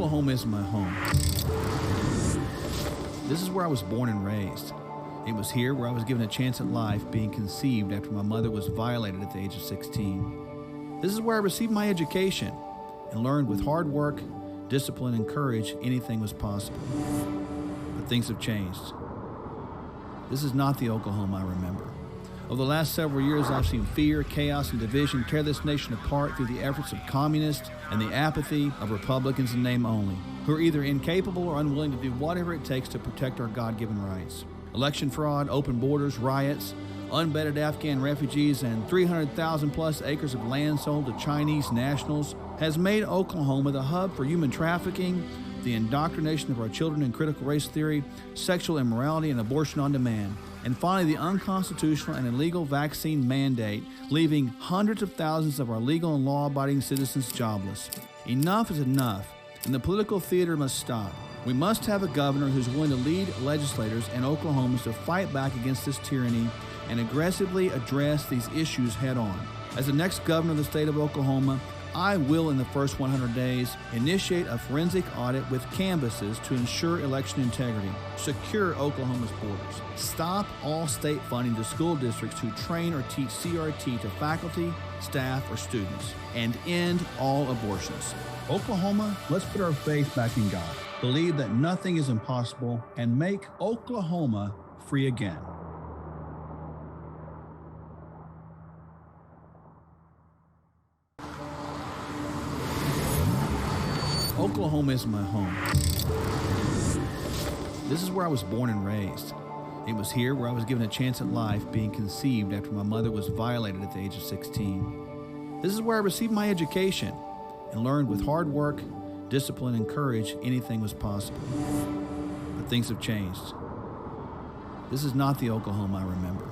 Oklahoma is my home. This is where I was born and raised. It was here where I was given a chance at life, being conceived after my mother was violated at the age of 16. This is where I received my education and learned with hard work, discipline, and courage anything was possible. But things have changed. This is not the Oklahoma I remember. Over the last several years, I've seen fear, chaos, and division tear this nation apart through the efforts of communists and the apathy of Republicans in name only, who are either incapable or unwilling to do whatever it takes to protect our God-given rights. Election fraud, open borders, riots, unvetted Afghan refugees, and 300,000 plus acres of land sold to Chinese nationals has made Oklahoma the hub for human trafficking, the indoctrination of our children in critical race theory, sexual immorality, and abortion on demand. And finally, the unconstitutional and illegal vaccine mandate, leaving hundreds of thousands of our legal and law-abiding citizens jobless. Enough is enough, and the political theater must stop. We must have a governor who's willing to lead legislators and Oklahomans to fight back against this tyranny and aggressively address these issues head-on. As the next governor of the state of Oklahoma, I will, in the first 100 days, initiate a forensic audit with canvases to ensure election integrity, secure Oklahoma's borders, stop all state funding to school districts who train or teach CRT to faculty, staff, or students, and end all abortions. Oklahoma, let's put our faith back in God, believe that nothing is impossible, and make Oklahoma free again. Oklahoma is my home. This is where I was born and raised. It was here where I was given a chance at life, being conceived after my mother was violated at the age of 16. This is where I received my education and learned with hard work, discipline, and courage anything was possible. But things have changed. This is not the Oklahoma I remember.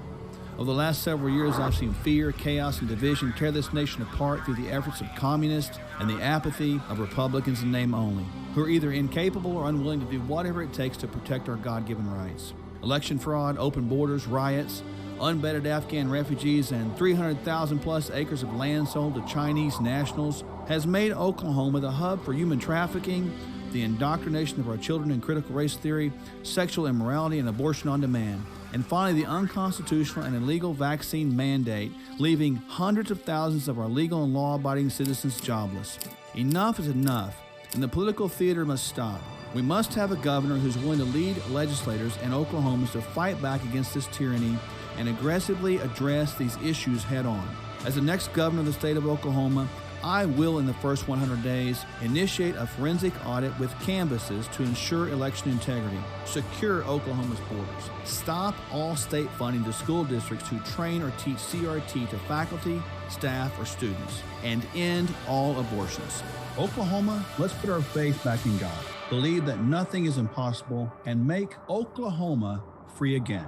Over the last several years, I've seen fear, chaos, and division tear this nation apart through the efforts of communists and the apathy of Republicans in name only, who are either incapable or unwilling to do whatever it takes to protect our God-given rights. Election fraud, open borders, riots, unvetted Afghan refugees, and 300,000 plus acres of land sold to Chinese nationals has made Oklahoma the hub for human trafficking, the indoctrination of our children in critical race theory, sexual immorality, and abortion on demand. And finally, the unconstitutional and illegal vaccine mandate, leaving hundreds of thousands of our legal and law-abiding citizens jobless. Enough is enough, and the political theater must stop. We must have a governor who's willing to lead legislators and Oklahomans to fight back against this tyranny and aggressively address these issues head-on. As the next governor of the state of Oklahoma, I will, in the first 100 days, initiate a forensic audit with canvases to ensure election integrity, secure Oklahoma's borders, stop all state funding to school districts who train or teach CRT to faculty, staff, or students, and end all abortions. Oklahoma, let's put our faith back in God, believe that nothing is impossible, and make Oklahoma free again.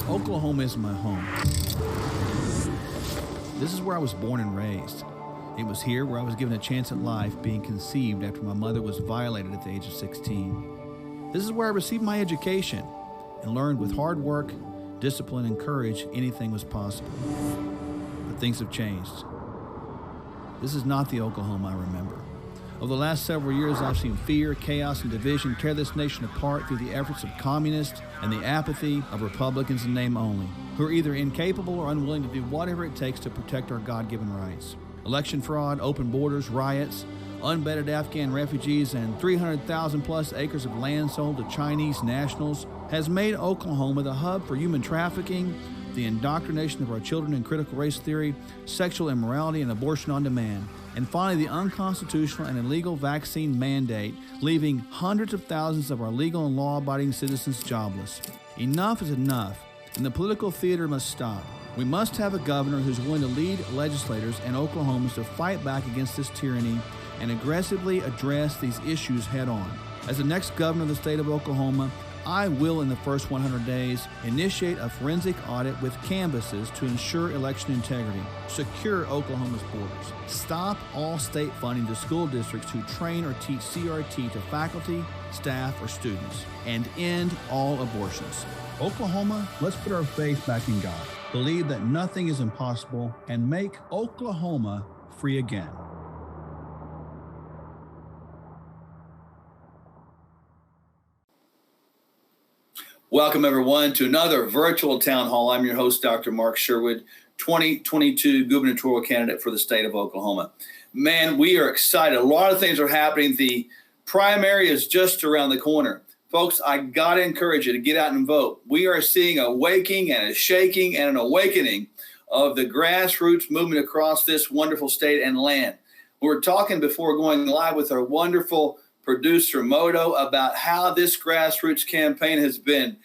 Oklahoma is my home. This is where I was born and raised. It was here where I was given a chance at life, being conceived after my mother was violated at the age of 16. This is where I received my education and learned with hard work, discipline, and courage anything was possible. But things have changed. This is not the Oklahoma I remember. Over the last several years, I've seen fear, chaos, and division tear this nation apart through the efforts of communists and the apathy of Republicans in name only, who are either incapable or unwilling to do whatever it takes to protect our God-given rights. Election fraud, open borders, riots, unvetted Afghan refugees, and 300,000 plus acres of land sold to Chinese nationals has made Oklahoma the hub for human trafficking, the indoctrination of our children in critical race theory, sexual immorality, and abortion on demand. And finally, the unconstitutional and illegal vaccine mandate, leaving hundreds of thousands of our legal and law-abiding citizens jobless. Enough is enough, and the political theater must stop. We must have a governor who's willing to lead legislators and Oklahomans to fight back against this tyranny and aggressively address these issues head-on. As the next governor of the state of Oklahoma, I will, in the first 100 days, initiate a forensic audit with canvases to ensure election integrity, secure Oklahoma's borders, stop all state funding to school districts who train or teach CRT to faculty, staff, or students, and end all abortions. Oklahoma, let's put our faith back in God, believe that nothing is impossible, and make Oklahoma free again. Welcome, everyone, to another virtual town hall. I'm your host, Dr. Mark Sherwood, 2022 gubernatorial candidate for the state of Oklahoma. Man, we are excited. A lot of things are happening. The primary is just around the corner. Folks, I got to encourage you to get out and vote. We are seeing a waking and a shaking and an awakening of the grassroots movement across this wonderful state and land. We were talking before going live with our wonderful producer, Moto, about how this grassroots campaign has been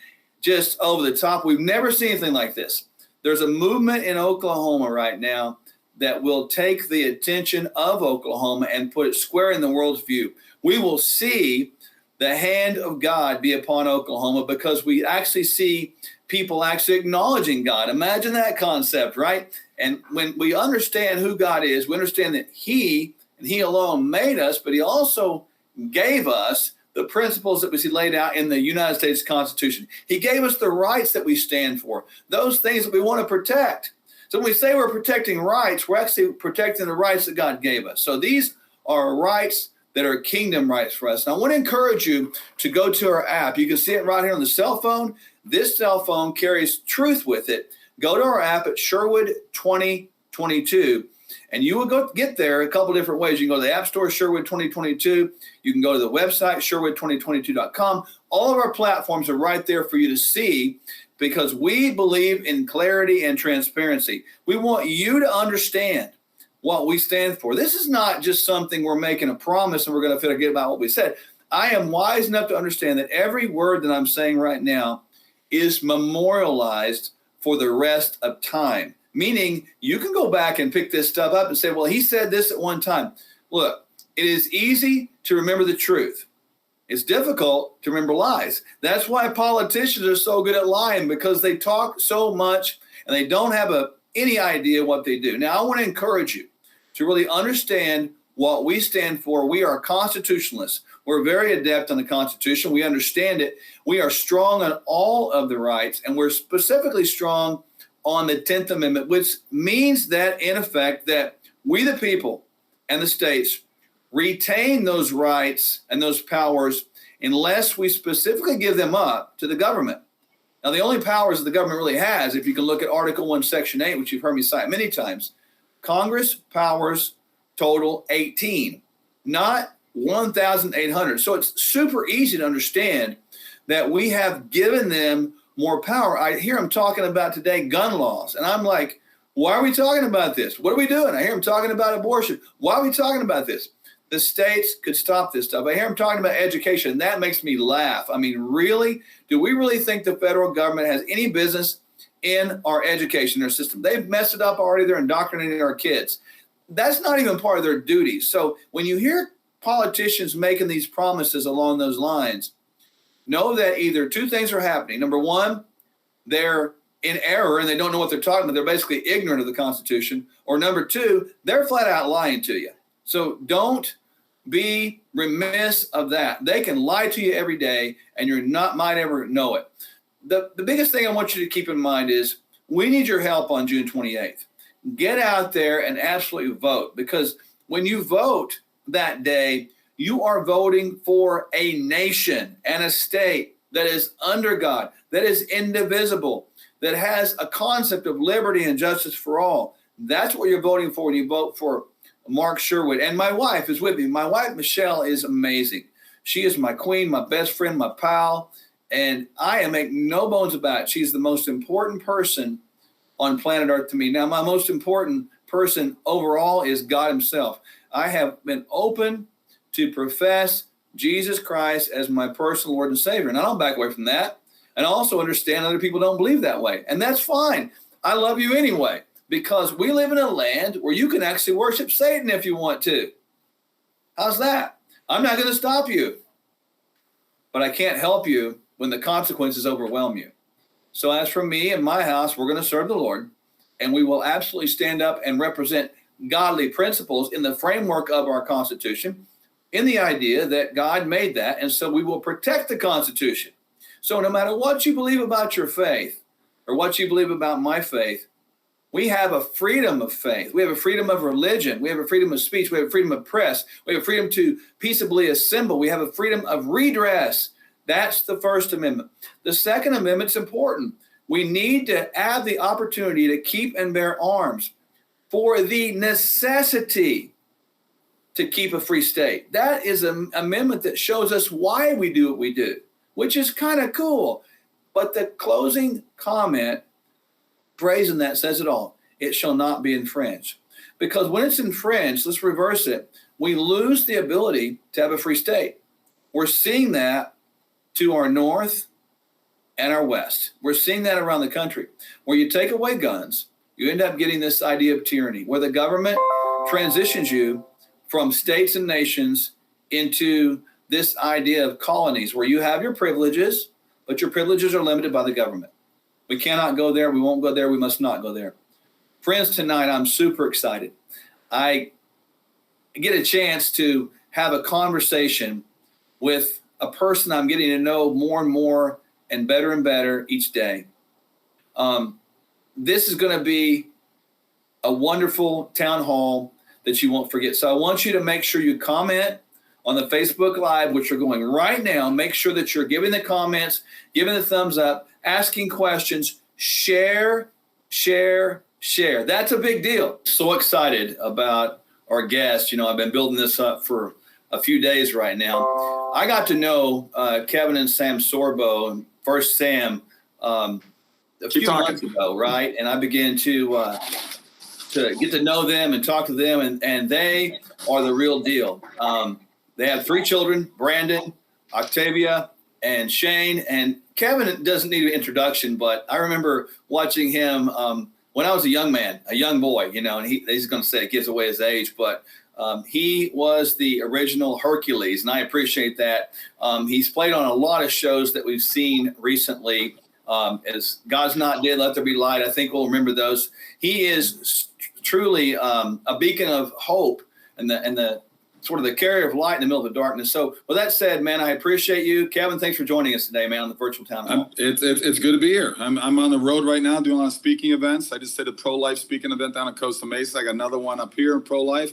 just over the top. We've never seen anything like this. There's a movement in Oklahoma right now that will take the attention of Oklahoma and put it square in the world's view. We will see the hand of God be upon Oklahoma because we actually see people actually acknowledging God. Imagine that concept, right? And when we understand who God is, we understand that He and He alone made us, but He also gave us the principles that we see laid out in the United States Constitution. He gave us the rights that we stand for, those things that we want to protect. So when we say we're protecting rights, we're actually protecting the rights that God gave us. So these are rights that are kingdom rights for us. And I want to encourage you to go to our app. You can see it right here on the cell phone. This cell phone carries truth with it. Go to our app at Sherwood 2022, and you will get there a couple different ways. You can go to the App Store, Sherwood 2022. You can go to the website, Sherwood2022.com. All of our platforms are right there for you to see because we believe in clarity and transparency. We want you to understand what we stand for. This is not just something we're making a promise and we're going to forget about what we said. I am wise enough to understand that every word that I'm saying right now is memorialized for the rest of time, meaning you can go back and pick this stuff up and say, well, he said this at one time. Look, it is easy to remember the truth. It's difficult to remember lies. That's why politicians are so good at lying, because they talk so much and they don't have any idea what they do. Now, I want to encourage you to really understand what we stand for. We are constitutionalists. We're very adept on the Constitution. We understand it. We are strong on all of the rights, and we're specifically strong on the 10th Amendment, which means that, in effect, that we, the people and the states, retain those rights and those powers unless we specifically give them up to the government. Now, the only powers that the government really has, if you can look at Article 1, Section 8, which you've heard me cite many times, Congress powers total 18, not 1,800. So it's super easy to understand that we have given them more power. I hear them talking about today gun laws, and I'm like, why are we talking about this? What are we doing? I hear them talking about abortion. Why are we talking about this? The states could stop this stuff. I hear them talking about education, and that makes me laugh. I mean, really? Do we really think the federal government has any business in our education, their system? They've messed it up already. They're indoctrinating our kids. That's not even part of their duties. So when you hear politicians making these promises along those lines, know that either two things are happening. Number one, they're in error and they don't know what they're talking about. They're basically ignorant of the Constitution. Or number two, they're flat out lying to you. So don't be remiss of that. They can lie to you every day and you might ever know it. The biggest thing I want you to keep in mind is we need your help on June 28th. Get out there and absolutely vote, because when you vote that day, you are voting for a nation and a state that is under God, that is indivisible, that has a concept of liberty and justice for all. That's what you're voting for when you vote for Mark Sherwood. And my wife is with me. My wife, Michelle, is amazing. She is my queen, my best friend, my pal. And I am making no bones about it. She's the most important person on planet Earth to me. Now, my most important person overall is God himself. I have been open to profess Jesus Christ as my personal Lord and Savior. And I don't back away from that. And I also understand other people don't believe that way. And that's fine. I love you anyway, because we live in a land where you can actually worship Satan if you want to. How's that? I'm not going to stop you. But I can't help you when the consequences overwhelm you. So as for me and my house, we're going to serve the Lord, and we will absolutely stand up and represent godly principles in the framework of our Constitution, in the idea that God made that, and so we will protect the Constitution. So no matter what you believe about your faith or what you believe about my faith, we have a freedom of faith. We have a freedom of religion. We have a freedom of speech. We have a freedom of press. We have a freedom to peaceably assemble. We have a freedom of redress. That's the First Amendment. The Second Amendment's important. We need to have the opportunity to keep and bear arms for the necessity to keep a free state. That is an amendment that shows us why we do what we do, which is kind of cool. But the closing comment, brazen that says it all, it shall not be infringed. Because when it's infringed, let's reverse it, we lose the ability to have a free state. We're seeing that to our north and our west. We're seeing that around the country. Where you take away guns, you end up getting this idea of tyranny, where the government transitions you from states and nations into this idea of colonies, where you have your privileges, but your privileges are limited by the government. We cannot go there. We won't go there. We must not go there. Friends, tonight I'm super excited. I get a chance to have a conversation with a person I'm getting to know more and more and better each day. This is going to be a wonderful town hall that you won't forget. So I want you to make sure you comment on the Facebook Live, which are going right now. Make sure that you're giving the comments, giving the thumbs up, asking questions, share. That's a big deal. So excited about our guest. You know, I've been building this up for a few days right now. I got to know Kevin and Sam Sorbo, and first Sam, a few months ago, right? And I began to get to know them and talk to them, and they are the real deal. They have 3 children, Brandon, Octavia, and Shane. And Kevin doesn't need an introduction, but I remember watching him when I was a young man, a young boy, you know, and he's going to say it gives away his age, but he was the original Hercules, and I appreciate that. He's played on a lot of shows that we've seen recently, as God's Not Dead, Let There Be Light. I think we'll remember those. He is truly a beacon of hope and the sort of the carrier of light in the middle of the darkness. So with that said, man, I appreciate you. Kevin, thanks for joining us today, man, on the virtual town hall. It's good to be here. I'm on the road right now doing a lot of speaking events. I just did a pro-life speaking event down at Costa Mesa. I got another one up here in pro-life.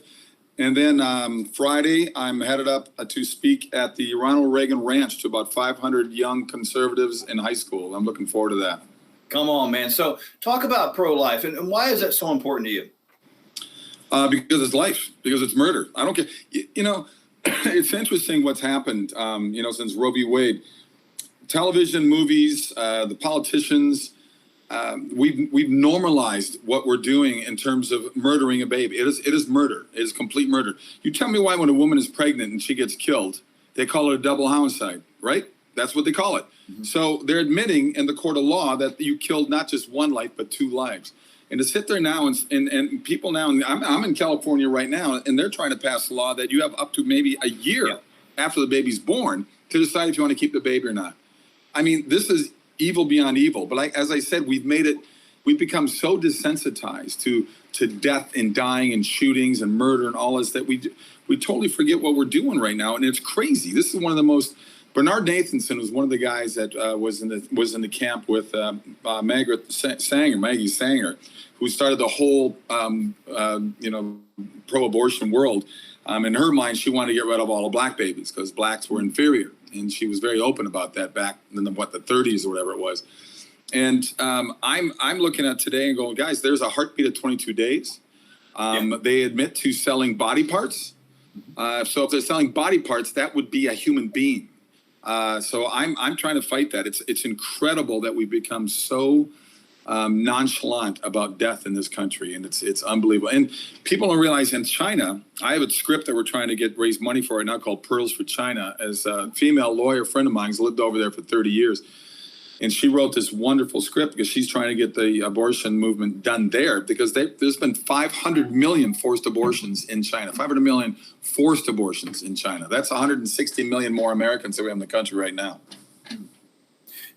And then Friday, I'm headed up to speak at the Ronald Reagan Ranch to about 500 young conservatives in high school. I'm looking forward to that. Come on, man. So talk about pro-life, and why is that so important to you? Because it's life, because it's murder. I don't care. You know, it's interesting what's happened, since Roe v. Wade. Television, movies, the politicians, we've normalized what we're doing in terms of murdering a baby. It is murder. It is complete murder. You tell me why when a woman is pregnant and she gets killed, they call it a double homicide, right? That's what they call it. Mm-hmm. So they're admitting in the court of law that you killed not just one life, but 2 lives. And to sit there now and people now, and I'm in California right now, and they're trying to pass a law that you have up to maybe a year after the baby's born to decide if you want to keep the baby or not. I mean, this is evil beyond evil. But as I said, we've become so desensitized to death and dying and shootings and murder and all this that we totally forget what we're doing right now. And it's crazy. This is one of the most. Bernard Nathanson was one of the guys that was in the camp with Maggie Sanger, who started the whole pro-abortion world. In her mind, she wanted to get rid of all the black babies because blacks were inferior, and she was very open about that back in the 30s or whatever it was. And I'm looking at today and going, guys, there's a heartbeat of 22 days. They admit to selling body parts. So if they're selling body parts, that would be a human being. So I'm trying to fight that. It's incredible that we've become so nonchalant about death in this country, and it's unbelievable. And people don't realize in China, I have a script that we're trying to raise money for right now called Pearls for China. As a female lawyer friend of mine who's lived over there for 30 years, and she wrote this wonderful script because she's trying to get the abortion movement done there because there's been 500 million forced abortions in China. 500 million forced abortions in China. That's 160 million more Americans that we have in the country right now.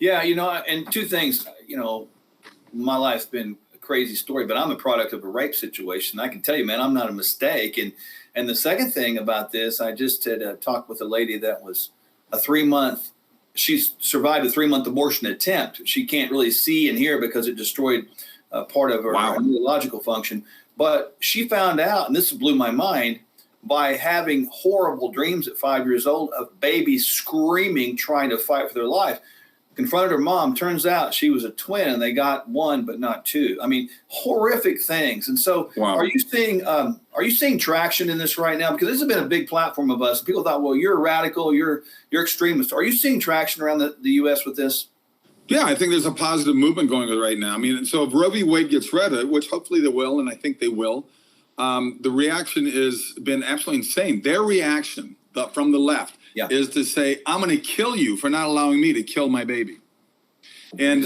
Yeah, and 2 things, my life's been a crazy story, but I'm a product of a rape situation. I can tell you, man, I'm not a mistake. And the second thing about this, I just had a talk with a lady that was a 3-month she's survived a 3-month abortion attempt. She can't really see and hear because it destroyed part of her neurological function. But she found out, and this blew my mind, by having horrible dreams at 5 years old of babies screaming, trying to fight for their life. Confronted her mom. Turns out she was a twin, and they got one but not two. I mean, horrific things. And so, are you seeing traction in this right now? Because this has been a big platform of us. People thought, well, you're a radical, you're extremist. Are you seeing traction around the U.S. with this? Yeah, I think there's a positive movement going on right now. I mean, so if Roe v. Wade gets rid of it, which hopefully they will, and I think they will, the reaction has been absolutely insane. Their reaction from the left is to say, I'm going to kill you for not allowing me to kill my baby. And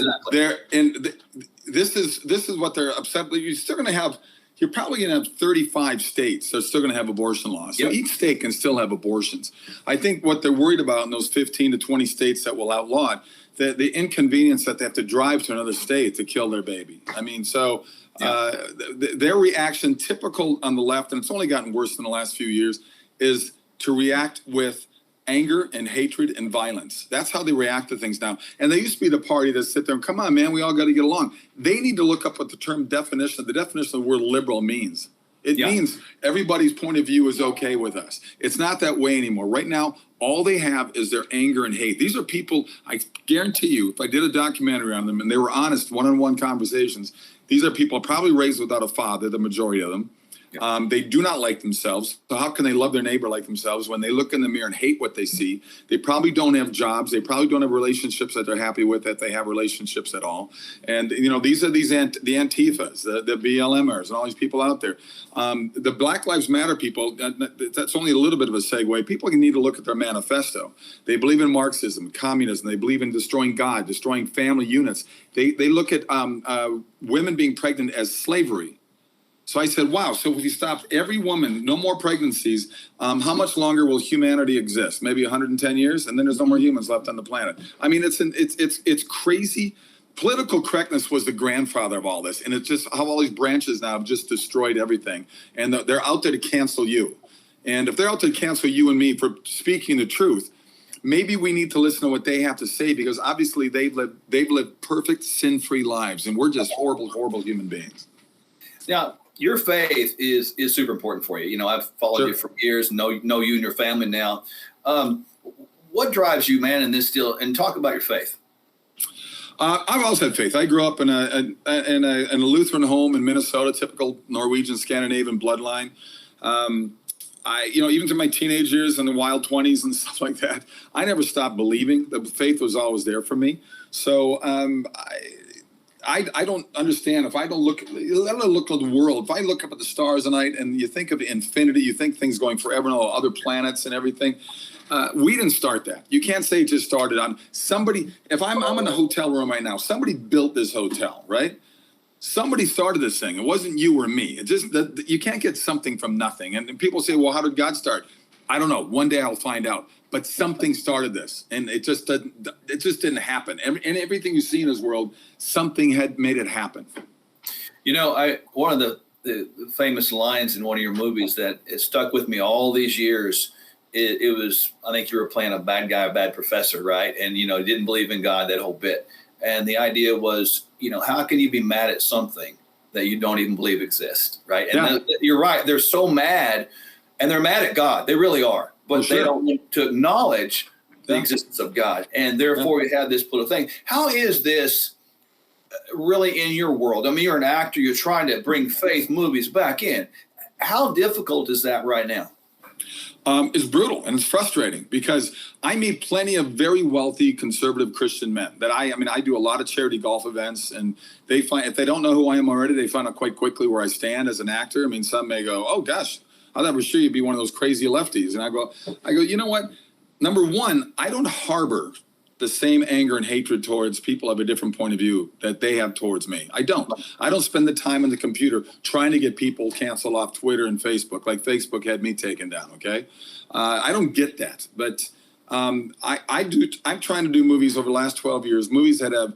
this is what they're upset with. You're probably going to have 35 states that are still going to have abortion laws. So each state can still have abortions. I think what they're worried about in those 15 to 20 states that will outlaw it, the inconvenience that they have to drive to another state to kill their baby. I mean, so their reaction, typical on the left, and it's only gotten worse in the last few years, is to react with anger and hatred and violence. That's how they react to things now. And they used to be the party that sit there and, come on, man, we all got to get along. They need to look up what the definition of the word liberal means. It means everybody's point of view is okay with us. It's not that way anymore. Right now, all they have is their anger and hate. These are people, I guarantee you, if I did a documentary on them and they were honest one-on-one conversations, these are people probably raised without a father, the majority of them. They do not like themselves. So how can they love their neighbor like themselves when they look in the mirror and hate what they see? They probably don't have jobs. They probably don't have relationships that they're happy with, that they have relationships at all. And, these are the Antifas, the BLMers, and all these people out there. The Black Lives Matter people, that's only a little bit of a segue. People need to look at their manifesto. They believe in Marxism, communism. They believe in destroying God, destroying family units. They look at women being pregnant as slavery. So I said, wow, so if you stop every woman, no more pregnancies, how much longer will humanity exist? Maybe 110 years, and then there's no more humans left on the planet. I mean, it's crazy. Political correctness was the grandfather of all this, and it's just how all these branches now have just destroyed everything. And they're out there to cancel you. And if they're out to cancel you and me for speaking the truth, maybe we need to listen to what they have to say, because obviously they've lived perfect, sin-free lives, and we're just horrible, horrible human beings. Now, your faith is super important for you. I've followed you for years, know you and your family now. What drives you, man, in this deal? And talk about your faith. I've always had faith. I grew up in a Lutheran home in Minnesota, typical Norwegian, Scandinavian bloodline. Even to my teenage years and the wild 20s and stuff like that, I never stopped believing. The faith was always there for me. So I don't understand if I don't look at the world. If I look up at the stars at night and you think of infinity, you think things going forever and all other planets and everything. We didn't start that. You can't say it just started on somebody. If I'm in a hotel room right now, somebody built this hotel, right? Somebody started this thing. It wasn't you or me. It just you can't get something from nothing. And people say, well, how did God start? I don't know. One day I'll find out. But something started this, and it just didn't happen. And everything you see in this world, something had made it happen. One of the famous lines in one of your movies that has stuck with me all these years, it was, I think you were playing a bad guy, a bad professor, right? And, didn't believe in God, that whole bit. And the idea was, how can you be mad at something that you don't even believe exists, right? And you're right. They're so mad, and they're mad at God. They really are. But they don't want to acknowledge the existence of God. And therefore, we have this political thing. How is this really in your world? I mean, you're an actor. You're trying to bring faith movies back in. How difficult is that right now? It's brutal, and it's frustrating, because I meet plenty of very wealthy conservative Christian men that I do a lot of charity golf events, and they find, if they don't know who I am already, they find out quite quickly where I stand as an actor. I mean, some may go, oh gosh, I thought for sure you'd be one of those crazy lefties. And I go, you know what? Number one, I don't harbor the same anger and hatred towards people of a different point of view that they have towards me. I don't spend the time on the computer trying to get people canceled off Twitter and Facebook, like Facebook had me taken down. Okay. I don't get that, but I'm trying to do movies over the last 12 years, movies that have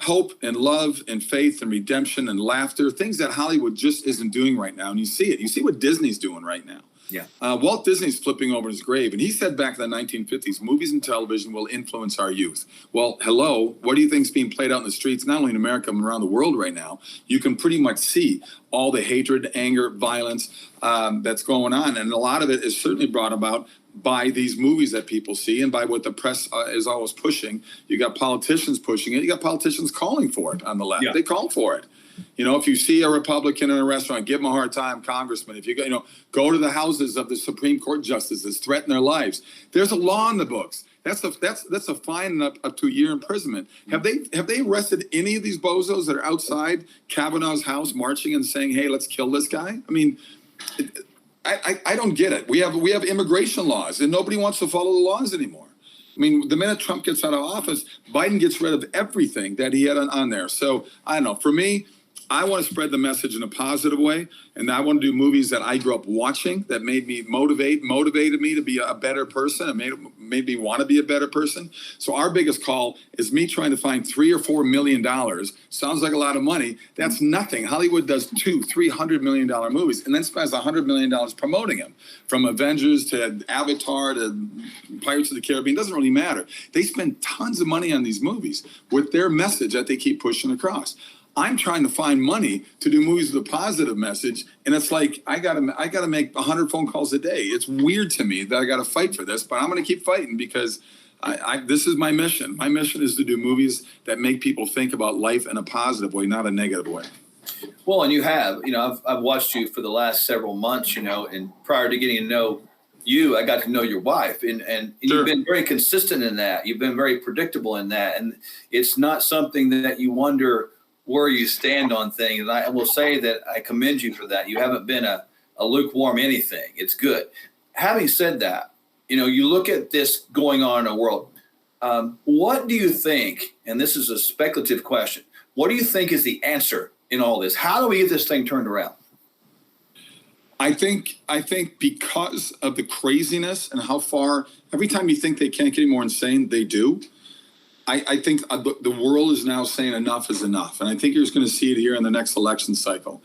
hope and love and faith and redemption and laughter, things that Hollywood just isn't doing right now. And you see it. You see what Disney's doing right now. Yeah. Walt Disney's flipping over his grave, and he said back in the 1950s, movies and television will influence our youth. Well, hello, what do you think is being played out in the streets, not only in America, but around the world right now? You can pretty much see all the hatred, anger, violence that's going on, and a lot of it is certainly brought about by these movies that people see and by what the press is always pushing. You got politicians pushing it. You got politicians calling for it on the left. Yeah. They call for it. You know, if you see a Republican in a restaurant, give them a hard time, Congressman. If you go, go to the houses of the Supreme Court justices, threaten their lives. There's a law in the books. That's a fine up to a year imprisonment. Have they arrested any of these bozos that are outside Kavanaugh's house marching and saying, "Hey, let's kill this guy"? I mean, I don't get it. We have immigration laws, and nobody wants to follow the laws anymore. I mean, the minute Trump gets out of office, Biden gets rid of everything that he had on there. So I don't know. For me, I want to spread the message in a positive way, and I want to do movies that I grew up watching that made me motivated me to be a better person, and made me want to be a better person. So our biggest call is me trying to find $3 or $4 million. Sounds like a lot of money. That's nothing. Hollywood does $200-300 million movies, and then spends $100 million promoting them. From Avengers to Avatar to Pirates of the Caribbean, doesn't really matter. They spend tons of money on these movies with their message that they keep pushing across. I'm trying to find money to do movies with a positive message, and it's like I gotta make 100 phone calls a day. It's weird to me that I gotta fight for this, but I'm gonna keep fighting because this is my mission. My mission is to do movies that make people think about life in a positive way, not a negative way. Well, and you have, I've watched you for the last several months, and prior to getting to know you, I got to know your wife, and Sure. You've been very consistent in that. You've been very predictable in that, and it's not something that you wonder where you stand on things. And I will say that I commend you for that. You haven't been a lukewarm anything. It's good. Having said that, you look at this going on in the world. What do you think, and this is a speculative question, what do you think is the answer in all this? How do we get this thing turned around? I think because of the craziness and how far, every time you think they can't get any more insane, they do. I think the world is now saying enough is enough. And I think you're just going to see it here in the next election cycle.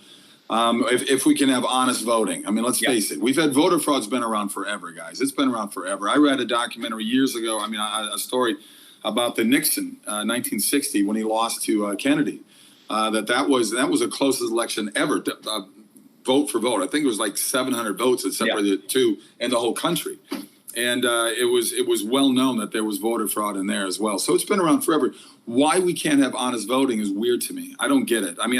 If we can have honest voting. I mean, let's face it. We've had voter fraud's been around forever, guys. It's been around forever. I read a documentary years ago. A story about the Nixon, 1960, when he lost to Kennedy. That was the closest election ever. Vote for vote. I think it was like 700 votes that separated the two in the whole country. And it was well known that there was voter fraud in there as well. So it's been around forever. Why we can't have honest voting is weird to me. I don't get it. I mean,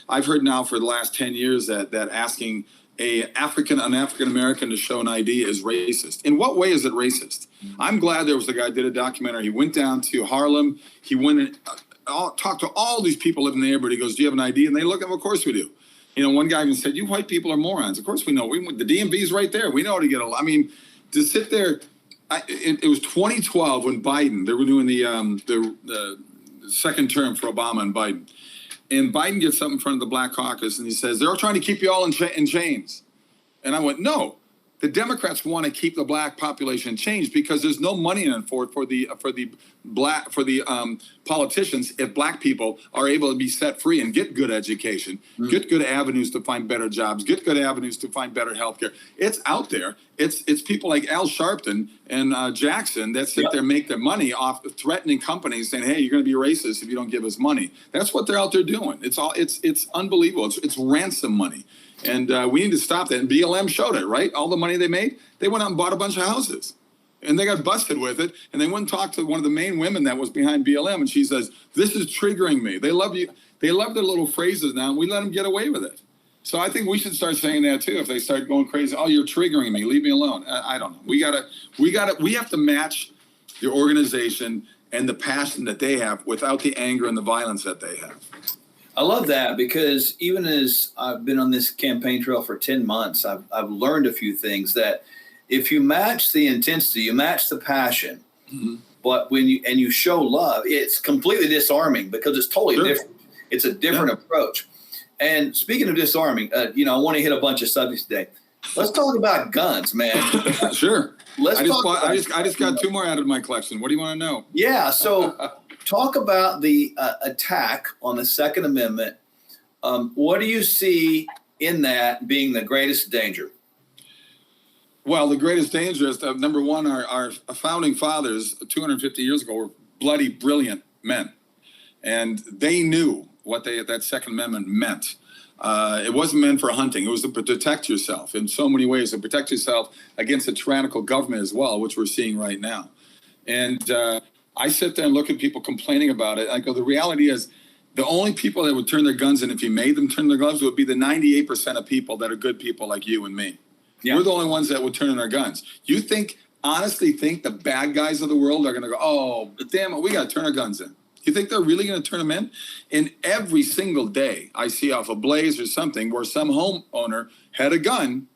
I've heard now for the last 10 years that asking an African American to show an ID is racist. In what way is it racist? I'm glad there was a guy who did a documentary. He went down to Harlem. He went and talked to all these people living in the neighborhood. He goes, "Do you have an ID?" And they look at him. Of course we do. One guy even said, "You white people are morons." Of course we know. The DMV's right there. We know how to get I mean, to sit there, it was 2012 when they were doing the second term for Obama and Biden. And Biden gets up in front of the Black Caucus and he says, "They're trying to keep you all in chains." And I went, "No, the Democrats want to keep the black population in chains because there's no money in it for the politicians if black people are able to be set free and get good education, get good avenues to find better jobs, get good avenues to find better health care. It's out there. It's people like Al Sharpton and Jackson that sit there and make their money off threatening companies saying, "Hey, you're going to be racist if you don't give us money." That's what they're out there doing. It's unbelievable. It's ransom money. And we need to stop that. And BLM showed it, right? All the money they made, they went out and bought a bunch of houses. And they got busted with it. And they went and talked to one of the main women that was behind BLM. And she says, "This is triggering me." They love you. They love their little phrases now. And we let them get away with it. So I think we should start saying that too. If they start going crazy, "Oh, you're triggering me. Leave me alone." I don't know. We have to match the organization and the passion that they have without the anger and the violence that they have. I love that because even as I've been on this campaign trail for 10 months, I've learned a few things that if you match the intensity, you match the passion, but when you show love, it's completely disarming because it's totally different. It's a different approach. And speaking of disarming, I want to hit a bunch of subjects today. Let's talk about guns, man. Sure. I just got 2 more out of my collection. What do you want to know? Yeah. So talk about the attack on the Second Amendment. What do you see in that being the greatest danger? Well, the greatest danger is that, number one, our founding fathers 250 years ago were bloody brilliant men, and they knew what that Second Amendment meant. It wasn't meant for hunting. It was to protect yourself in so many ways, to protect yourself against a tyrannical government as well, which we're seeing right now. And I sit there and look at people complaining about it. I go, the reality is the only people that would turn their guns in if you made them turn their gloves would be the 98% of people that are good people like you and me. Yeah. We're the only ones that would turn in our guns. You honestly think the bad guys of the world are going to go, oh, damn it, we got to turn our guns in? You think they're really going to turn them in? And every single day I see off a blaze or something where some homeowner had a gun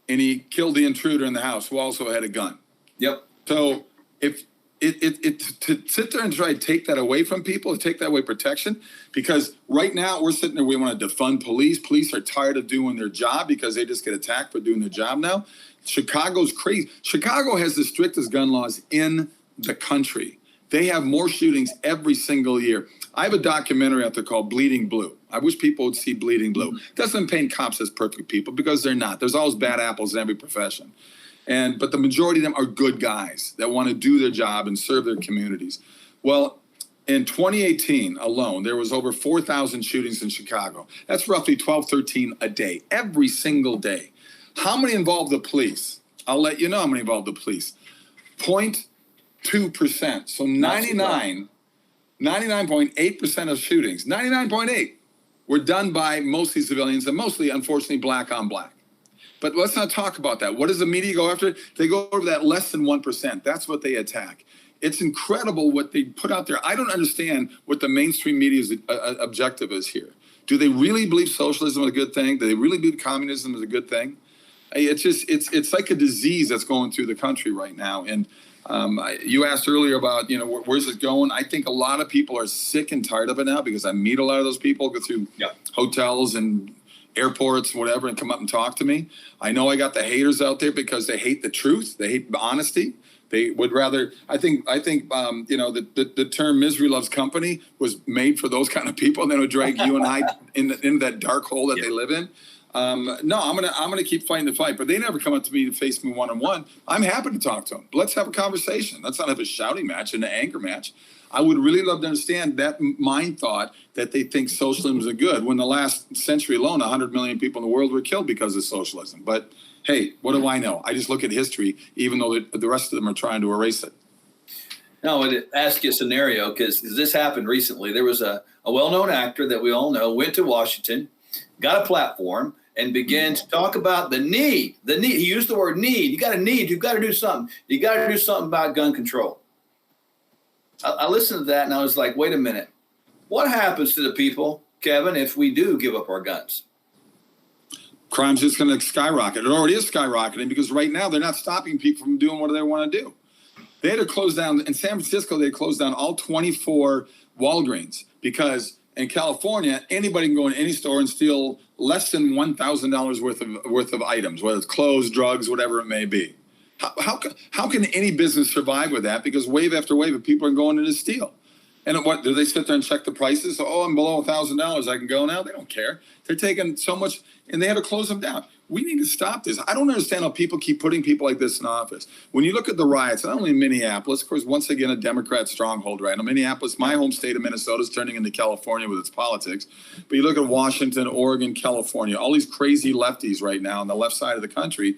and he killed the intruder in the house who also had a gun. Yep. So if to sit there and try to take that away from people, to take that away protection, because right now we're sitting there, we want to defund police. Police are tired of doing their job because they just get attacked for doing their job now. Chicago's crazy. Chicago has the strictest gun laws in the country. They have more shootings every single year. I have a documentary out there called Bleeding Blue. I wish people would see Bleeding Blue. It doesn't paint cops as perfect people because they're not. There's always bad apples in every profession. But the majority of them are good guys that want to do their job and serve their communities. Well, in 2018 alone, there was over 4,000 shootings in Chicago. That's roughly 12, 13 a day, every single day. How many involved the police? I'll let you know how many involved the police. 0.2%. So 99.8% of shootings, 99.8, were done by mostly civilians and mostly, unfortunately, black on black. But let's not talk about that. What does the media go after? They go over that less than 1%. That's what they attack. It's incredible what they put out there. I don't understand what the mainstream media's objective is here. Do they really believe socialism is a good thing? Do they really believe communism is a good thing? It's like a disease that's going through the country right now. And you asked earlier about, where's it going? I think a lot of people are sick and tired of it now because I meet a lot of those people, go through hotels and airports, whatever, and come up and talk to me. I know I got the haters out there because they hate the truth. They hate honesty. They would rather, I think, the term misery loves company was made for those kind of people, and then it would drag you and I in that dark hole that they live in. No, I'm gonna keep fighting the fight, but they never come up to me to face me one-on-one. I'm happy to talk to them. Let's have a conversation. Let's not have a shouting match and an anger match. I would really love to understand that mind thought that they think socialism is good, when the last century alone, 100 million people in the world were killed because of socialism. But hey, what do I know? I just look at history, even though the rest of them are trying to erase it. No, I would ask you a scenario, because this happened recently. There was a well-known actor that we all know went to Washington, got a platform, and began to talk about the need. He used the word need. You've got to do something. You got to do something about gun control. I listened to that and I was like, wait a minute. What happens to the people, Kevin, if we do give up our guns? Crime's just going to skyrocket. It already is skyrocketing because right now they're not stopping people from doing what they want to do. They had to close down, in San Francisco, they closed down all 24 Walgreens because in California, anybody can go in any store and steal less than $1,000 worth of items, whether it's clothes, drugs, whatever it may be. How can any business survive with that? Because wave after wave of people are going in to steal. And what do they sit there and check the prices? Oh, I'm below $1,000. I can go now. They don't care. They're taking so much, and they had to close them down. We need to stop this. I don't understand how people keep putting people like this in office. When you look at the riots, not only in Minneapolis, of course, once again, a Democrat stronghold right now. Minneapolis, my home state of Minnesota, is turning into California with its politics. But you look at Washington, Oregon, California, all these crazy lefties right now on the left side of the country.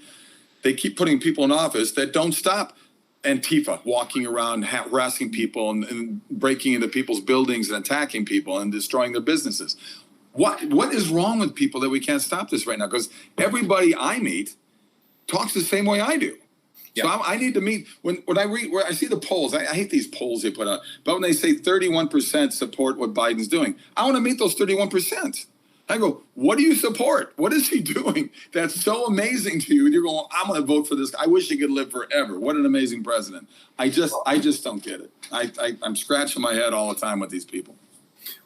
They keep putting people in office that don't stop Antifa walking around harassing people and breaking into people's buildings and attacking people and destroying their businesses. What is wrong with people that we can't stop this right now? Because everybody I meet talks the same way I do. Yeah. So I need to meet when I read where I see the polls. I hate these polls they put out, but when they say 31% support what Biden's doing, I want to meet those 31%. I go, what do you support? What is he doing that's so amazing to you? And you're going, I'm going to vote for this. I wish he could live forever. What an amazing president. I just don't get it. I'm scratching my head all the time with these people.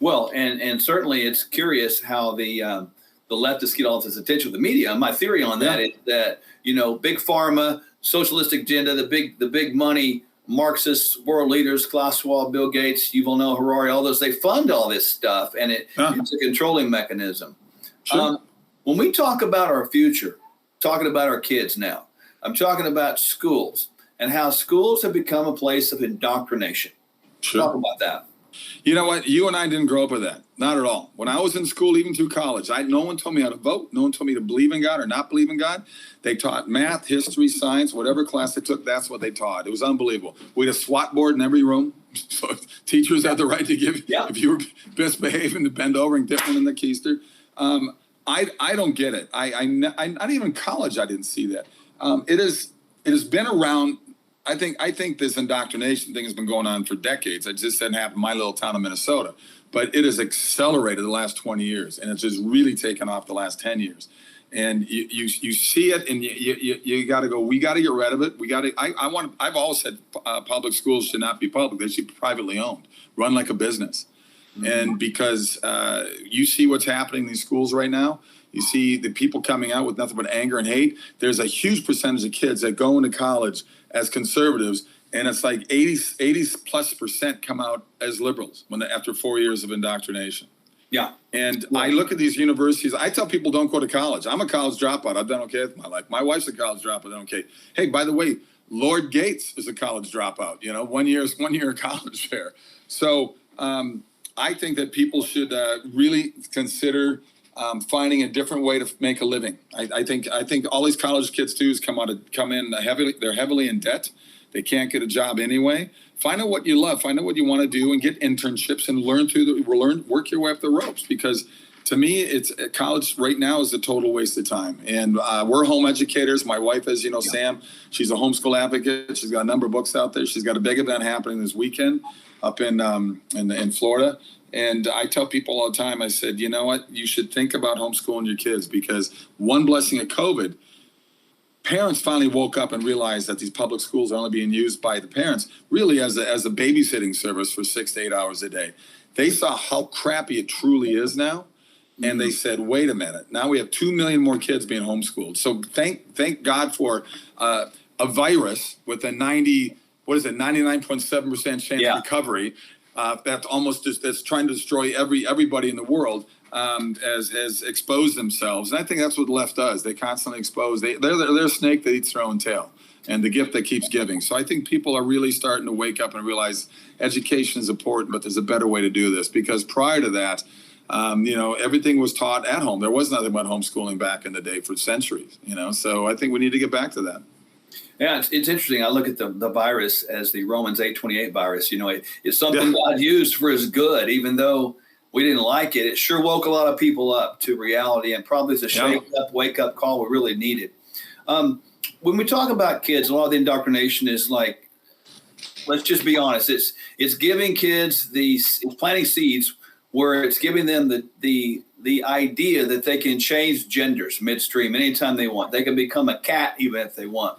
Well, and certainly it's curious how the leftists get all this attention with the media. My theory on that is that, big pharma, socialistic agenda, the big money, Marxists, world leaders, Klaus Schwab, Bill Gates, Yuval Noah Harari, all those, they fund all this stuff, and it's a controlling mechanism. Sure. When we talk about our future, talking about our kids now, I'm talking about schools and how schools have become a place of indoctrination. Sure. Talk about that. You know what? You and I didn't grow up with that. Not at all. When I was in school, even through college, no one told me how to vote. No one told me to believe in God or not believe in God. They taught math, history, science, whatever class they took, that's what they taught. It was unbelievable. We had a SWAT board in every room. So teachers had the right to give, if you were misbehaving, to bend over and dip one in the keister. I don't get it. Not even college, I didn't see that. It has been around. I think this indoctrination thing has been going on for decades. It just didn't happen in my little town of Minnesota, but it has accelerated the last 20 years, and it's just really taken off the last 10 years. And you see it, and you got to go. We got to get rid of it. We got to. I've always said public schools should not be public; they should be privately owned, run like a business. Mm-hmm. And because you see what's happening in these schools right now. You see the people coming out with nothing but anger and hate. There's a huge percentage of kids that go into college as conservatives, and it's like 80+% come out as liberals after 4 years of indoctrination. Yeah. And I look at these universities. I tell people don't go to college. I'm a college dropout. I've done okay with my life. My wife's a college dropout. I've done okay. Hey, by the way, Lord Gates is a college dropout. 1 year of college there. So I think that people should really consider finding a different way to make a living. I think all these college kids do is come in heavily. They're heavily in debt. They can't get a job anyway. Find out what you love. Find out what you want to do, and get internships and work your way up the ropes. Because to me, it's college right now is a total waste of time. And we're home educators. My wife, as you know, Sam, she's a homeschool advocate. She's got a number of books out there. She's got a big event happening this weekend up in Florida. And I tell people all the time, I said, you know what, you should think about homeschooling your kids, because one blessing of COVID, parents finally woke up and realized that these public schools are only being used by the parents really as a babysitting service for 6 to 8 hours a day. They saw how crappy it truly is now. And they said, wait a minute, now we have 2 million more kids being homeschooled. So thank God for a virus with a 99.7% chance of recovery. That's trying to destroy everybody in the world has exposed themselves. And I think that's what the left does. They constantly expose. They're a snake that eats their own tail, and the gift that keeps giving. So I think people are really starting to wake up and realize education is important, but there's a better way to do this. Because prior to that, everything was taught at home. There was nothing but homeschooling back in the day for centuries. So I think we need to get back to that. Yeah, it's interesting. I look at the virus as the Romans 8:28 virus. It's something God used for his good, even though we didn't like it. It sure woke a lot of people up to reality, and probably it's a wake-up call we really needed. When we talk about kids, a lot of the indoctrination is like, let's just be honest. It's giving kids it's planting seeds where it's giving them the idea that they can change genders midstream anytime they want. They can become a cat even if they want.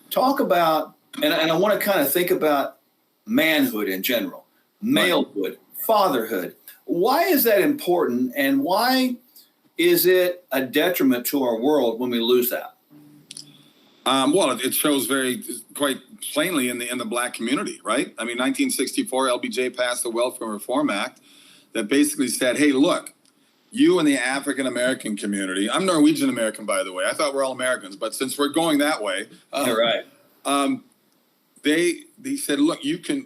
Talk about, and I want to kind of think about manhood in general, malehood, fatherhood. Why is that important, and why is it a detriment to our world when we lose that? Well, it shows quite plainly in the Black community, right? I mean, 1964, LBJ passed the Welfare Reform Act that basically said, hey, look, you in the African American community, I'm Norwegian American, by the way. I thought we're all Americans, but since we're going that way, right. They said, look, you can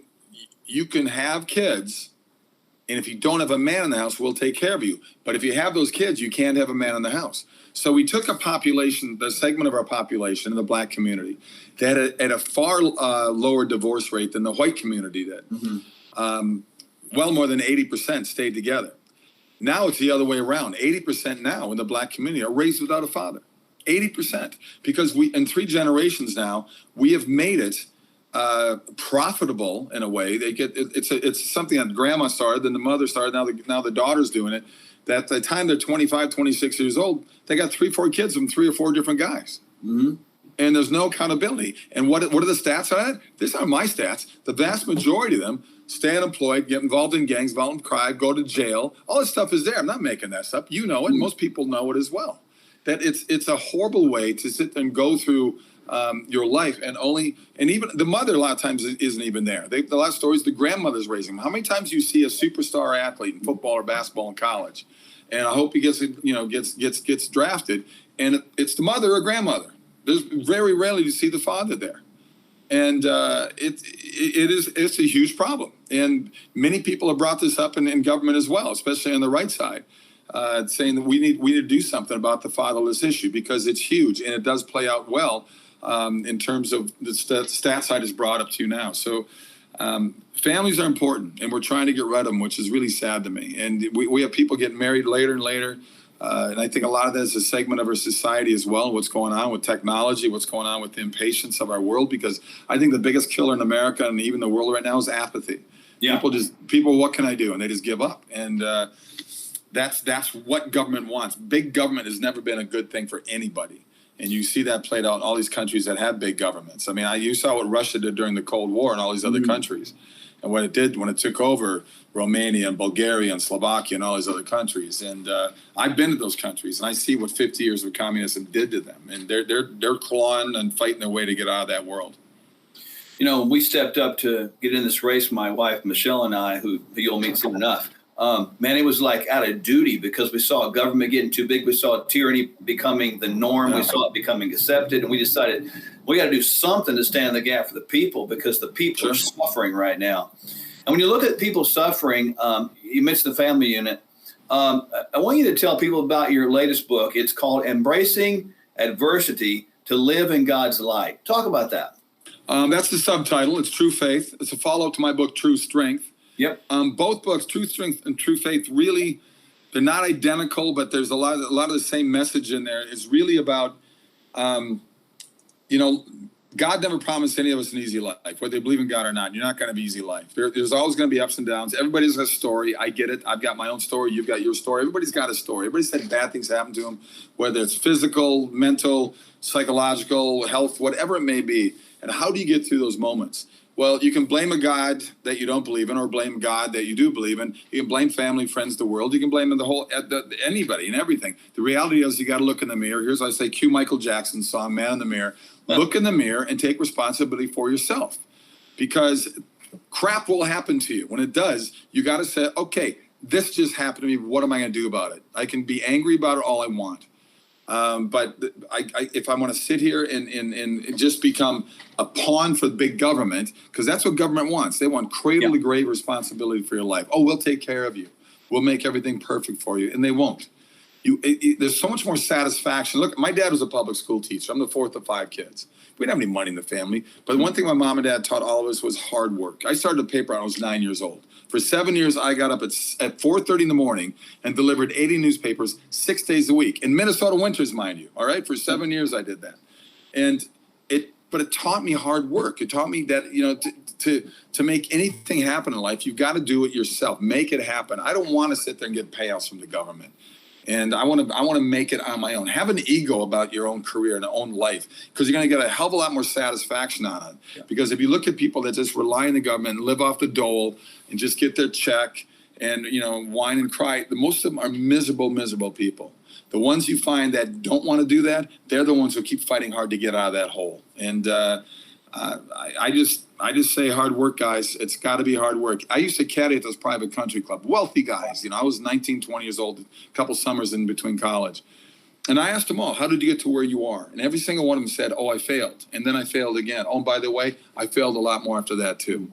have kids, and if you don't have a man in the house, we'll take care of you. But if you have those kids, you can't have a man in the house. So we took the segment of our population in the Black community that at a far lower divorce rate than the white community did. Mm-hmm. Well more than 80% stayed together. Now it's the other way around. 80% now in the Black community are raised without a father. 80%. Because in 3 generations now, we have made it profitable in a way. It's something that grandma started, then the mother started, now the daughter's doing it. That the time they're 25, 26 years old, they got 3-4 kids from 3 or 4 different guys. Mm-hmm. And there's no accountability. And what are the stats on that? These aren't my stats. The vast majority of them stay unemployed, get involved in gangs, involved in crime, go to jail. All this stuff is there. I'm not making that stuff. You know it. Mm-hmm. Most people know it as well. That it's a horrible way to sit and go through your life, and even the mother a lot of times isn't even there. The last stories, the grandmother's raising them. How many times do you see a superstar athlete in football or basketball in college, and I hope he gets drafted, and it's the mother or grandmother There's very rarely you see the father there. And it's a huge problem. And many people have brought this up in government as well, especially on the right side, saying that we need to do something about the fatherless issue because it's huge and it does play out well in terms of the stat side is brought up to now. So families are important, and we're trying to get rid of them, which is really sad to me. And we have people getting married later and later. And I think a lot of that is a segment of our society as well, what's going on with technology, what's going on with the impatience of our world, because I think the biggest killer in America and even the world right now is apathy. Yeah. People, what can I do? And they just give up. And that's what government wants. Big government has never been a good thing for anybody. And you see that played out in all these countries that have big governments. I mean, you saw what Russia did during the Cold War and all these other countries. And what it did when it took over Romania and Bulgaria and Slovakia and all these other countries. And I've been to those countries, and I see what 50 years of communism did to them. And they're clawing and fighting their way to get out of that world. You know, we stepped up to get in this race, my wife, Michelle, and I, who you'll meet soon enough. Man, it was like out of duty because we saw government getting too big. We saw tyranny becoming the norm. We saw it becoming accepted. And we decided we got to do something to stand in the gap for the people because the people are suffering right now. And when you look at people suffering, you mentioned the family unit. I want you to tell people about your latest book. It's called Embracing Adversity to Live in God's Light. Talk about that. That's the subtitle. It's True Faith. It's a follow-up to my book, True Strength. Yep. Both books, True Strength and True Faith, really, they're not identical, but there's a lot of the same message in there. It's really about, God never promised any of us an easy life, whether you believe in God or not. You're not going to have an easy life. There's always going to be ups and downs. Everybody's got a story. I get it. I've got my own story. You've got your story. Everybody's got a story. Everybody's had bad things happen to them, whether it's physical, mental, psychological, health, whatever it may be. And how do you get through those moments? Well, you can blame a God that you don't believe in or blame God that you do believe in. You can blame family, friends, the world. You can blame anybody and everything. The reality is you got to look in the mirror. Here's what I say, cue Michael Jackson's song, Man in the Mirror. Look in the mirror and take responsibility for yourself because crap will happen to you. When it does, you got to say, okay, this just happened to me. What am I going to do about it? I can be angry about it all I want. But if I want to sit here and just become a pawn for the big government, because that's what government wants. They want cradle to grave responsibility for your life. Oh, we'll take care of you. We'll make everything perfect for you. And they won't. There's so much more satisfaction. Look, my dad was a public school teacher. I'm the fourth of 5 kids. We didn't have any money in the family. But one thing my mom and dad taught all of us was hard work. I started a paper when I was 9 years old. For 7 years, I got up at 4:30 in the morning and delivered 80 newspapers 6 days a week. In Minnesota winters, mind you. All right. For 7 years, I did that. But it taught me hard work. It taught me that, to make anything happen in life, you've got to do it yourself. Make it happen. I don't want to sit there and get payouts from the government. And I want to make it on my own. Have an ego about your own career and own life because you're going to get a hell of a lot more satisfaction on it. Yeah. Because if you look at people that just rely on the government and live off the dole and just get their check and, whine and cry, the most of them are miserable, miserable people. The ones you find that don't want to do that, they're the ones who keep fighting hard to get out of that hole. And I just say hard work, guys. It's got to be hard work. I used to caddy at those private country clubs, wealthy guys. I was 19, 20 years old, a couple summers in between college. And I asked them all, how did you get to where you are? And every single one of them said, oh, I failed. And then I failed again. Oh, by the way, I failed a lot more after that, too.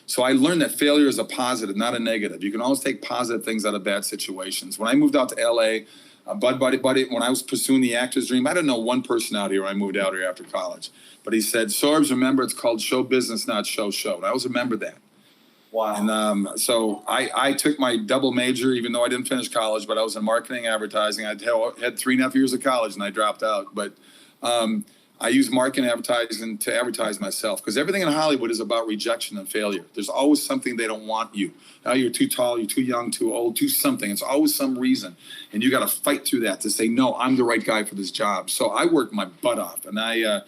So I learned that failure is a positive, not a negative. You can always take positive things out of bad situations. When I moved out to L.A., Buddy, when I was pursuing the actor's dream, I didn't know one person out here when I moved out here after college. But he said, Sorbs, remember, it's called show business, not show. And I always remember that. Wow. And so I took my double major, even though I didn't finish college, but I was in marketing advertising. I had 3.5 years of college and I dropped out. But I use marketing advertising to advertise myself because everything in Hollywood is about rejection and failure. There's always something they don't want you. Now you're too tall, you're too young, too old, too something. It's always some reason. And you got to fight through that to say, no, I'm the right guy for this job. So I worked my butt off. And that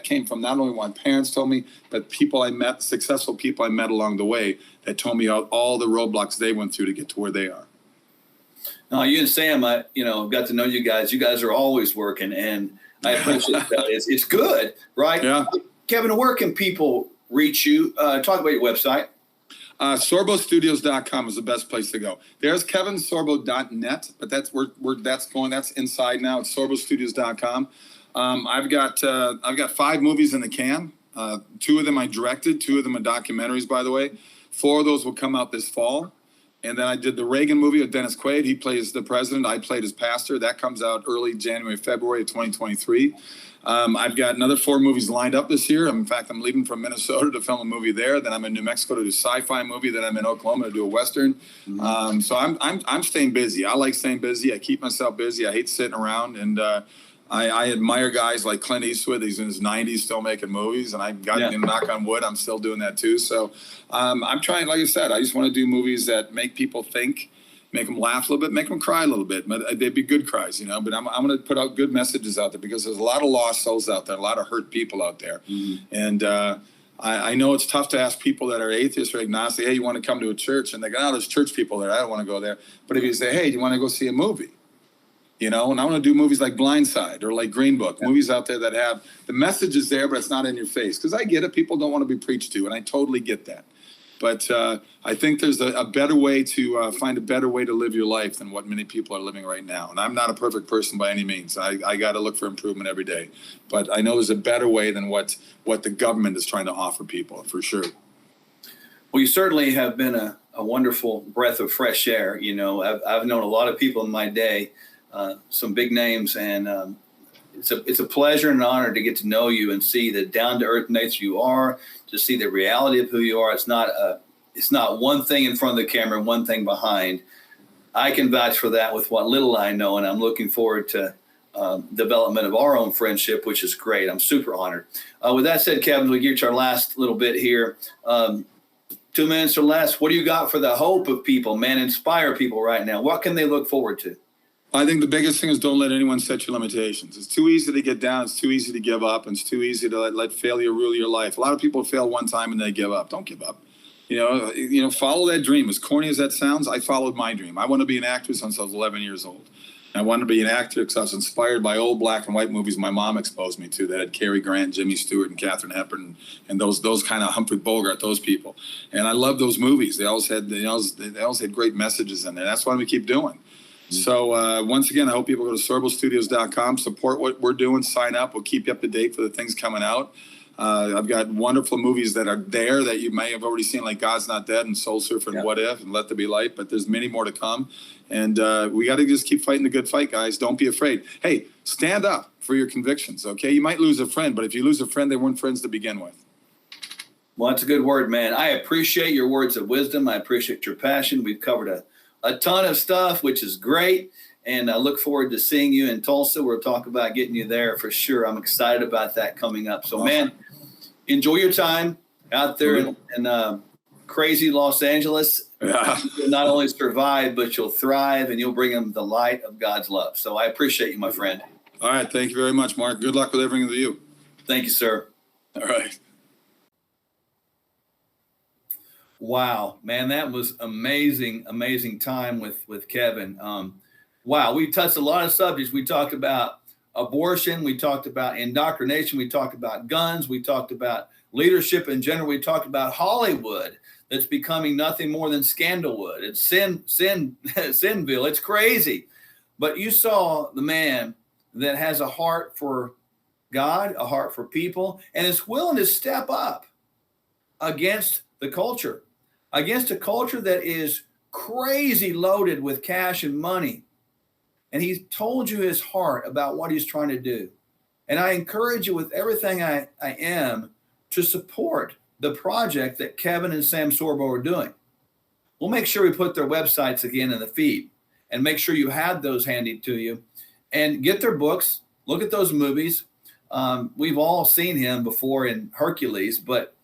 came from not only what my parents told me, but people I met, successful people I met along the way that told me all the roadblocks they went through to get to where they are. No, you and Sam, got to know you guys. You guys are always working, and I appreciate that. It's good, right? Yeah. Kevin, where can people reach you? Talk about your website. SorboStudios.com is the best place to go. There's KevinSorbo.net, but that's where that's going. That's inside now. It's SorboStudios.com. I've got 5 movies in the can. 2 of them I directed. 2 of them are documentaries, by the way. 4 of those will come out this fall. And then I did the Reagan movie with Dennis Quaid. He plays the president. I played his pastor. That comes out early January, February of 2023. I've got another 4 movies lined up this year. In fact, I'm leaving from Minnesota to film a movie there. Then I'm in New Mexico to do a sci-fi movie. Then I'm in Oklahoma to do a Western. So I'm staying busy. I like staying busy. I keep myself busy. I hate sitting around. And I admire guys like Clint Eastwood. He's in his 90s still making movies. And I've got to knock on wood. I'm still doing that too. So I'm trying, like I said, I just want to do movies that make people think, make them laugh a little bit, make them cry a little bit. But they'd be good cries, you know. But I'm going to put out good messages out there because there's a lot of lost souls out there, a lot of hurt people out there. And I know it's tough to ask people that are atheists or agnostic, hey, you want to come to a church? And they go, oh, there's church people there. I don't want to go there. But if you say, hey, do you want to go see a movie? You know, and I want to do movies like Blindside or like Green Book, movies out there that have the message is there, but it's not in your face. Because I get it. People don't want to be preached to, and I totally get that. But I think there's a better way to find a better way to live your life than what many people are living right now. And I'm not a perfect person by any means. I got to look for improvement every day. But I know there's a better way than what the government is trying to offer people, for sure. Well, you certainly have been a wonderful breath of fresh air. You know, I've known a lot of people in my day, some big names, and it's a pleasure and an honor to get to know you and see the down-to-earth nature you are, to see the reality of who you are. It's not one thing in front of the camera and one thing behind. I can vouch for that with what little I know, and I'm looking forward to development of our own friendship, which is great. I'm super honored. With that said, Kevin, we get to our last little bit here. 2 minutes or less. What do you got for the hope of people, man? Inspire people right now. What can they look forward to? I think the biggest thing is don't let anyone set your limitations. It's too easy to get down. It's too easy to give up. And it's too easy to let failure rule your life. A lot of people fail one time and they give up. Don't give up. You know, follow that dream. As corny as that sounds, I followed my dream. I wanted to be an actor since I was 11 years old. And I wanted to be an actor because I was inspired by old black and white movies my mom exposed me to that had Cary Grant, Jimmy Stewart, and Katharine Hepburn, and those kind of Humphrey Bogart, those people. And I love those movies. They always had great messages in there. That's why we keep doing. So once again, I hope people go to SorboStudios.com, support what we're doing, sign up. We'll keep you up to date for the things coming out. I've got wonderful movies that are there that you may have already seen, like God's Not Dead and Soul Surfer and What If and Let There Be Light, but there's many more to come. And we got to just keep fighting the good fight, guys. Don't be afraid. Hey, stand up for your convictions, okay? You might lose a friend, but if you lose a friend, they weren't friends to begin with. Well, that's a good word, man. I appreciate your words of wisdom. I appreciate your passion. We've covered a ton of stuff, which is great. And I look forward to seeing you in Tulsa. We'll talk about getting you there for sure. I'm excited about that coming up. So, man, enjoy your time out there in crazy Los Angeles. Yeah. You'll not only survive, but you'll thrive, and you'll bring them the light of God's love. So I appreciate you, my friend. All right. Thank you very much, Mark. Good luck with everything with you. Thank you, sir. All right. Wow, man, that was amazing time with Kevin. Wow, we touched a lot of subjects. We talked about abortion. We talked about indoctrination. We talked about guns. We talked about leadership in general. We talked about Hollywood that's becoming nothing more than Scandalwood. It's Sinville. It's crazy. But you saw the man that has a heart for God, a heart for people, and is willing to step up against the culture, against a culture that is crazy loaded with cash and money. And he told you his heart about what he's trying to do. And I encourage you with everything I am to support the project that Kevin and Sam Sorbo are doing. We'll make sure we put their websites again in the feed and make sure you have those handy to you and get their books, look at those movies. We've all seen him before in Hercules, but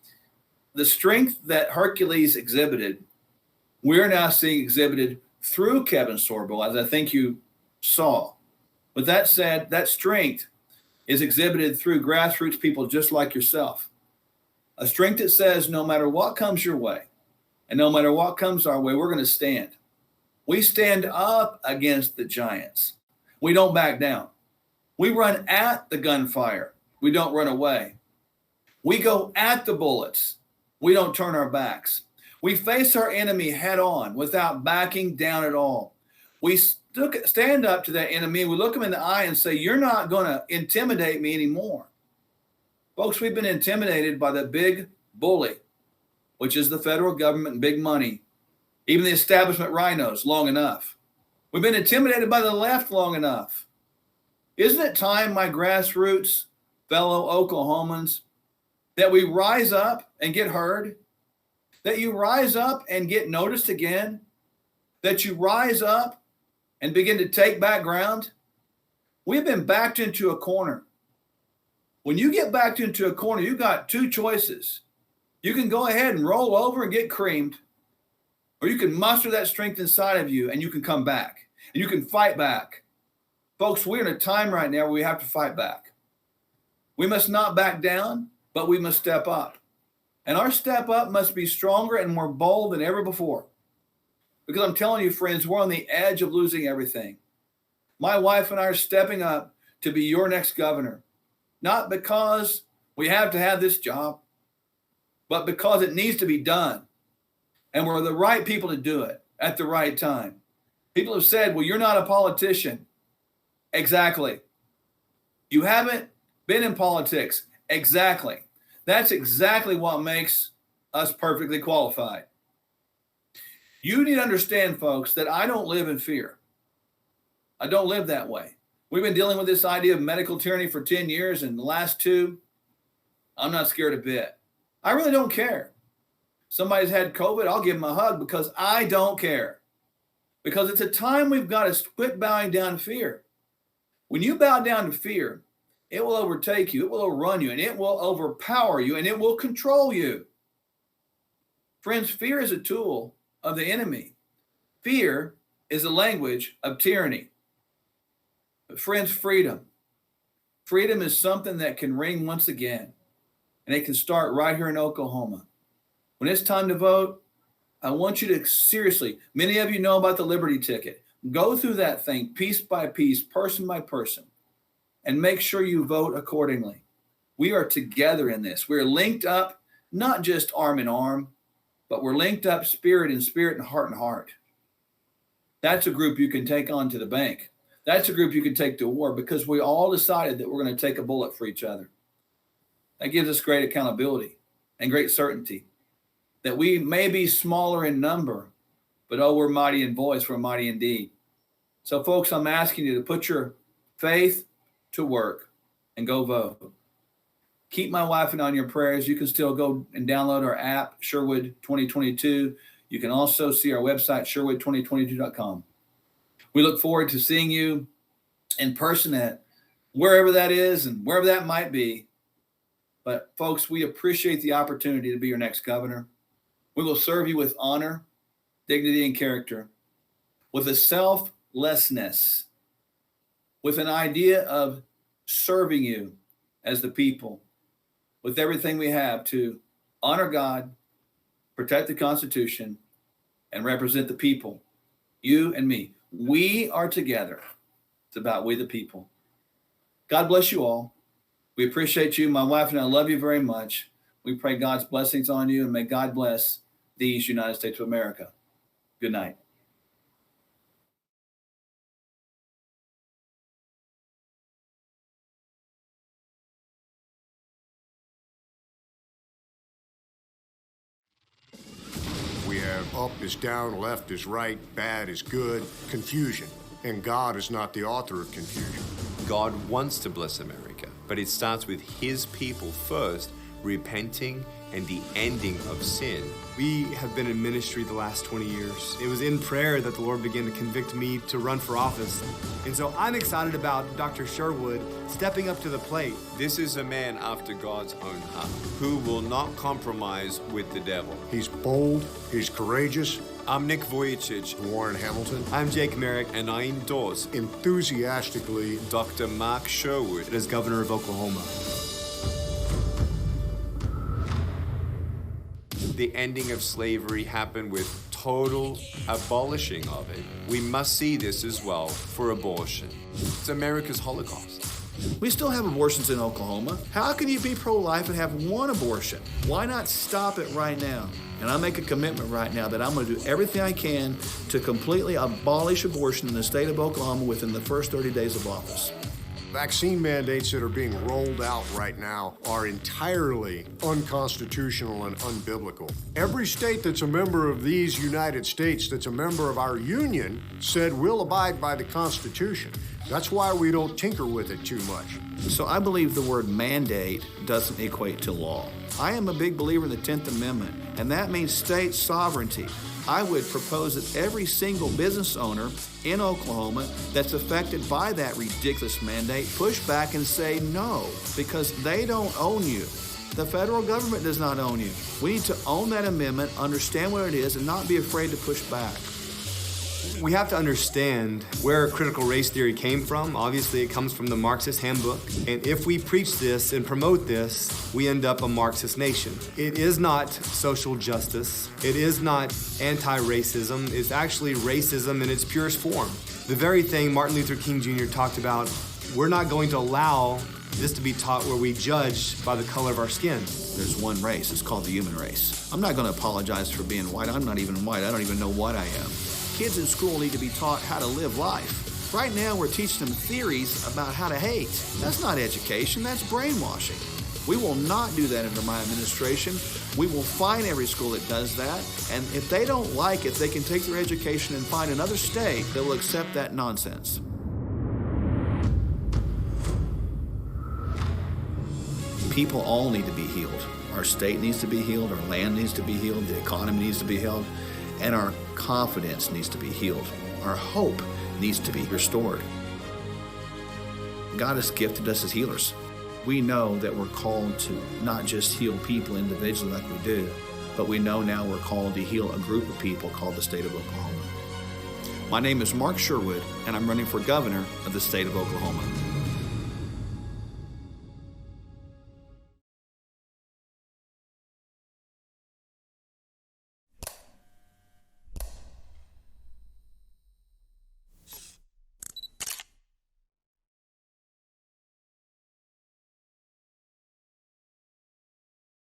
the strength that Hercules exhibited, we're now seeing exhibited through Kevin Sorbo, as I think you saw. With that said, that strength is exhibited through grassroots people just like yourself. A strength that says no matter what comes your way and no matter what comes our way, we're going to stand. We stand up against the giants. We don't back down. We run at the gunfire. We don't run away. We go at the bullets. We don't turn our backs. We face our enemy head on without backing down at all. We stand up to that enemy. We look him in the eye and say, you're not going to intimidate me anymore. Folks, we've been intimidated by the big bully, which is the federal government and big money, even the establishment rhinos, long enough. We've been intimidated by the left long enough. Isn't it time, my grassroots fellow Oklahomans, that we rise up and get heard? That you rise up and get noticed again? That you rise up and begin to take back ground? We've been backed into a corner. When you get backed into a corner, you've got two choices. You can go ahead and roll over and get creamed, or you can muster that strength inside of you and you can come back and you can fight back. Folks, we're in a time right now where we have to fight back. We must not back down, but we must step up. And our step up must be stronger and more bold than ever before. Because I'm telling you, friends, we're on the edge of losing everything. My wife and I are stepping up to be your next governor, not because we have to have this job, but because it needs to be done. And we're the right people to do it at the right time. People have said, well, you're not a politician. Exactly. You haven't been in politics. Exactly. That's exactly what makes us perfectly qualified. You need to understand, folks, that I don't live in fear. I don't live that way. We've been dealing with this idea of medical tyranny for 10 years, and the last 2, I'm not scared a bit. I really don't care. Somebody's had COVID, I'll give them a hug because I don't care. Because it's a time we've got to quit bowing down to fear. When you bow down to fear, it will overtake you, it will overrun you, and it will overpower you, and it will control you. Friends, fear is a tool of the enemy. Fear is the language of tyranny. But friends, freedom. Freedom is something that can ring once again, and it can start right here in Oklahoma. When it's time to vote, I want you to seriously, many of you know about the Liberty ticket. Go through that thing piece by piece, person by person, and make sure you vote accordingly. We are together in this. We're linked up, not just arm in arm, but we're linked up spirit in spirit and heart. That's a group you can take on to the bank. That's a group you can take to war because we all decided that we're going to take a bullet for each other. That gives us great accountability and great certainty that we may be smaller in number, but oh, we're mighty in voice, we're mighty indeed. So folks, I'm asking you to put your faith to work and go vote. Keep my wife and I on your prayers. You can still go and download our app, Sherwood 2022. You can also see our website, sherwood2022.com. We look forward to seeing you in person at wherever that is and wherever that might be. But folks, we appreciate the opportunity to be your next governor. We will serve you with honor, dignity, and character, with a selflessness, with an idea of serving you as the people, with everything we have to honor God, protect the Constitution, and represent the people, you and me. We are together. It's about we the people. God bless you all. We appreciate you. My wife and I love you very much. We pray God's blessings on you, and may God bless these United States of America. Good night. We have up is down, left is right, bad is good, confusion. And God is not the author of confusion. God wants to bless America, but it starts with his people first, repenting and the ending of sin. We have been in ministry the last 20 years. It was in prayer that the Lord began to convict me to run for office. And so I'm excited about Dr. Sherwood stepping up to the plate. This is a man after God's own heart, who will not compromise with the devil. He's bold, he's courageous. I'm Nick Vujicic. Warren Hamilton. I'm Jake Merrick, And I endorse enthusiastically Dr. Mark Sherwood as governor of Oklahoma. The ending of slavery happened with total abolishing of it. We must see this as well for abortion. It's America's Holocaust. We still have abortions in Oklahoma. How can you be pro-life and have one abortion? Why not stop it right now? And I make a commitment right now that I'm going to do everything I can to completely abolish abortion in the state of Oklahoma within the first 30 days of office. Vaccine mandates that are being rolled out right now are entirely unconstitutional and unbiblical. Every state that's a member of these United States, that's a member of our union, said we'll abide by the Constitution. That's why we don't tinker with it too much. So I believe the word mandate doesn't equate to law. I am a big believer in the 10th Amendment, and that means state sovereignty. I would propose that every single business owner in Oklahoma that's affected by that ridiculous mandate push back and say no, because they don't own you. The federal government does not own you. We need to own that amendment, understand what it is, and not be afraid to push back. We have to understand where critical race theory came from. Obviously, it comes from the Marxist handbook. And if we preach this and promote this, we end up a Marxist nation. It is not social justice. It is not anti-racism. It's actually racism in its purest form. The very thing Martin Luther King Jr. talked about, we're not going to allow this to be taught where we judge by the color of our skin. There's one race. It's called the human race. I'm not going to apologize for being white. I'm not even white. I don't even know what I am. Kids in school need to be taught how to live life. Right now, we're teaching them theories about how to hate. That's not education, that's brainwashing. We will not do that under my administration. We will fine every school that does that, and if they don't like it, they can take their education and find another state that will accept that nonsense. People all need to be healed. Our state needs to be healed, our land needs to be healed, the economy needs to be healed, and our confidence needs to be healed. Our hope needs to be restored. God has gifted us as healers. We know that we're called to not just heal people individually like we do, but we know now we're called to heal a group of people called the state of Oklahoma. My name is Mark Sherwood, and I'm running for governor of the state of Oklahoma.